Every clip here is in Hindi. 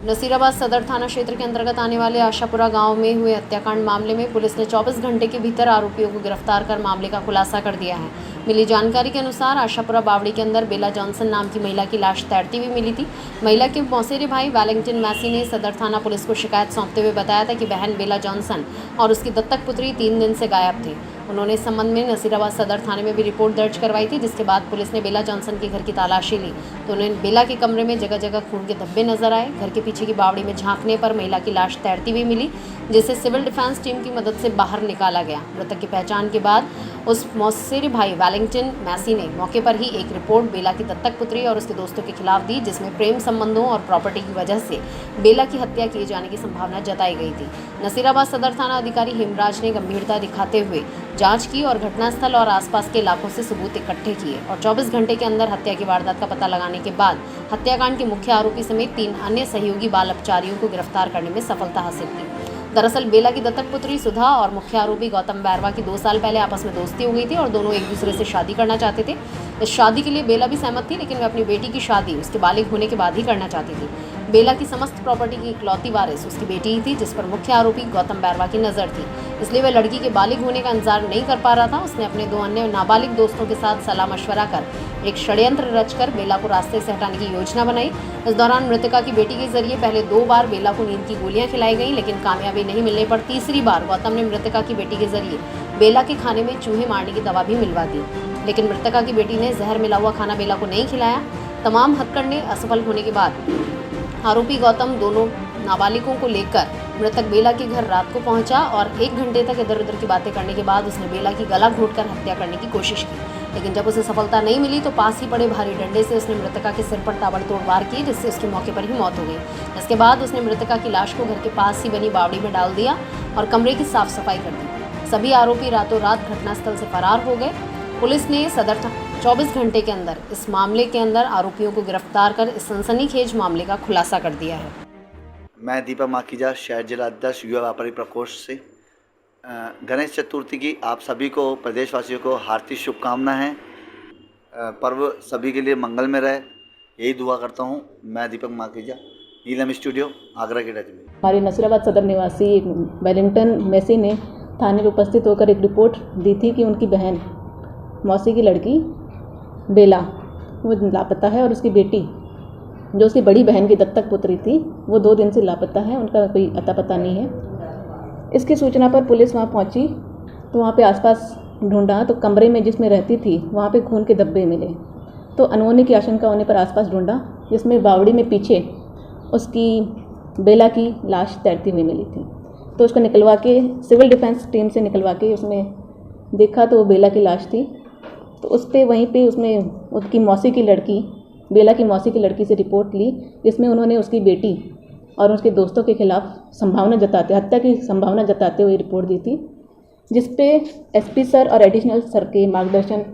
नसीराबाद सदर थाना क्षेत्र के अंतर्गत आने वाले आशापुरा गांव में हुए हत्याकांड मामले में पुलिस ने 24 घंटे के भीतर आरोपियों को गिरफ्तार कर मामले का खुलासा कर दिया है। मिली जानकारी के अनुसार आशापुरा बावड़ी के अंदर बेला जॉनसन नाम की महिला की लाश तैरती हुई मिली थी। महिला के मौसेरे भाई वेलिंगटन मैसी ने सदर थाना पुलिस को शिकायत सौंपते हुए बताया था कि बहन बेला जॉनसन और उसकी दत्तक पुत्री 3 दिन से गायब थे। उन्होंने इस संबंध में नसीराबाद सदर थाने में भी रिपोर्ट दर्ज करवाई थी, जिसके बाद पुलिस ने बेला जॉनसन के घर की तलाशी ली तो उन्हें बेला के कमरे में जगह जगह खून के धब्बे नजर आए। घर के पीछे की बावड़ी में झांकने पर महिला की लाश तैरती हुई मिली, जिसे सिविल डिफेंस टीम की मदद से बाहर निकाला गया। मृतक की पहचान के बाद उस मौसेरे भाई वेलिंगटन मैसी ने मौके पर ही एक रिपोर्ट बेला की दत्तक पुत्री और उसके दोस्तों के खिलाफ दी, जिसमें प्रेम संबंधों और प्रॉपर्टी की वजह से बेला की हत्या किए जाने की संभावना जताई गई थी। नसीराबाद सदर थाना अधिकारी हेमराज ने गंभीरता दिखाते हुए जांच की और घटनास्थल और आसपास के इलाकों से सबूत इकट्ठे किए और 24 घंटे के अंदर हत्या की वारदात का पता लगाने के बाद हत्याकांड के मुख्य आरोपी समेत 3 अन्य सहयोगी बाल अपचारियों को गिरफ्तार करने में सफलता हासिल की। दरअसल बेला की दत्तक पुत्री सुधा और मुख्य आरोपी गौतम बैरवा की 2 साल पहले आपस में दोस्ती हो गई थी और दोनों एक दूसरे से शादी करना चाहते थे। इस शादी के लिए बेला भी सहमत थी, लेकिन वह अपनी बेटी की शादी उसके बालिग होने के बाद ही करना चाहती थी। बेला की समस्त प्रॉपर्टी की इकलौती वारिस उसकी बेटी ही थी, जिस पर मुख्य आरोपी गौतम बैरवा की नज़र थी, इसलिए वह लड़की के बालिग होने का इंतजार नहीं कर पा रहा था। उसने अपने 2 अन्य नाबालिग दोस्तों के साथ सलाह मशवरा कर एक षड्यंत्र रचकर बेला को रास्ते से हटाने की योजना बनाई। इस दौरान मृतका की बेटी के जरिए पहले 2 बार बेला को नींद की गोलियां खिलाई गईं, लेकिन कामयाबी नहीं मिलने पर तीसरी बार गौतम ने मृतका की बेटी के जरिए बेला के खाने में चूहे मारने की दवा भी मिलवा दी, लेकिन मृतका की बेटी ने जहर मिला हुआ खाना बेला को नहीं खिलाया। तमाम हथकंडे असफल होने के बाद आरोपी गौतम दोनों नाबालिगों को लेकर मृतक बेला के घर रात को पहुंचा और 1 घंटे तक इधर उधर की बातें करने के बाद उसने बेला की गला घोंटकर हत्या करने की कोशिश की, लेकिन जब उसे सफलता नहीं मिली तो पास ही पड़े भारी डंडे से उसने मृतका के सिर पर ताबड़तोड़ वार किए, जिससे उसकी मौके पर ही मौत हो गई। इसके बाद उसने मृतका की लाश को घर के पास ही बनी बावड़ी में डाल दिया और कमरे की साफ सफाई कर दी। सभी आरोपी रातों रात घटनास्थल से फरार हो गए। पुलिस ने सदर 24 घंटे के अंदर इस मामले के अंदर आरोपियों को गिरफ्तार कर इस सनसनीखेज मामले का खुलासा कर दिया है। मैं दीपक माखीजा, शहर जिला अध्यक्ष युवा व्यापारी प्रकोष्ठ से। गणेश चतुर्थी की आप सभी को, प्रदेशवासियों को हार्दिक शुभकामनाएं। पर्व सभी के लिए मंगल में रहे, यही दुआ करता हूं। मैं दीपक माखीजा, नीलम स्टूडियो, आगरा के डच में। हमारे नसीराबाद सदर निवासी वेलिंगटन मैसी ने थाने में उपस्थित होकर एक रिपोर्ट दी थी कि उनकी बहन मौसी की लड़की बेला वो लापता है और उसकी बेटी जो उसकी बड़ी बहन की दत्तक पुत्री थी वो 2 दिन से लापता है, उनका कोई अता पता नहीं है। इसकी सूचना पर पुलिस वहाँ पहुँची तो वहाँ पे आसपास ढूंढा तो कमरे में जिसमें रहती थी वहाँ पे खून के धब्बे मिले, तो अनहोनी की आशंका होने पर आसपास ढूंढा, जिसमें बावड़ी में पीछे उसकी बेला की लाश तैरती हुई मिली थी। तो उसको निकलवा के सिविल डिफेंस टीम से निकलवा के उसमें देखा तो वो बेला की लाश थी। तो उस पर वहीं पे उसमें उसकी मौसी की लड़की, बेला की मौसी की लड़की से रिपोर्ट ली, जिसमें उन्होंने उसकी बेटी और उसके दोस्तों के खिलाफ हत्या की संभावना जताते हुए रिपोर्ट दी थी, जिस पे एसपी सर और एडिशनल सर के मार्गदर्शन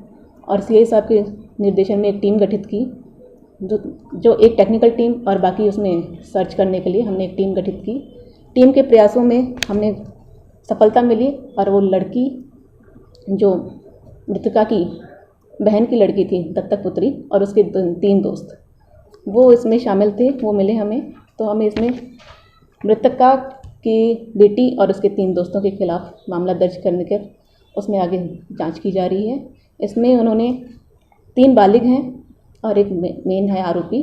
और सीआई साहब के निर्देशन में एक टीम गठित की, जो एक टेक्निकल टीम और बाकी उसमें सर्च करने के लिए हमने एक टीम गठित की। टीम के प्रयासों में हमने सफलता मिली और वो लड़की जो मृतका की बहन की लड़की थी दत्तक पुत्री और उसके 3 दोस्त वो इसमें शामिल थे, वो मिले हमें। तो हमें इसमें मृतका की बेटी और उसके 3 दोस्तों के खिलाफ मामला दर्ज करने के उसमें आगे जांच की जा रही है। इसमें उन्होंने 3 बालिग हैं और एक मेन है आरोपी,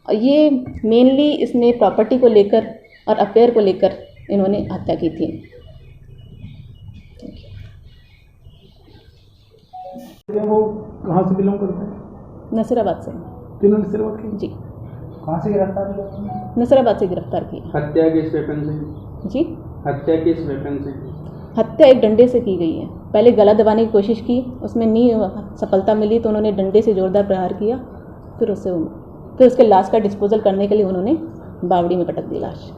और ये मेनली इसने प्रॉपर्टी को लेकर और अफेयर को लेकर इन्होंने हत्या की थी। वो कहाँ से बिलोंग करते हैं? नसीराबाद से। तीनों नसीराबाद के? जी। कहाँ से गिरफ्तार किया? नसीराबाद से गिरफ्तार किया। हत्या किस वेपन से? जी, हत्या किस वेपन से? हत्या एक डंडे से की गई है। पहले गला दबाने की कोशिश की, उसमें नहीं सफलता मिली तो उन्होंने डंडे से जोरदार प्रहार किया, फिर उसके लाश का डिस्पोजल करने के लिए उन्होंने बावड़ी में पटक दी लाश।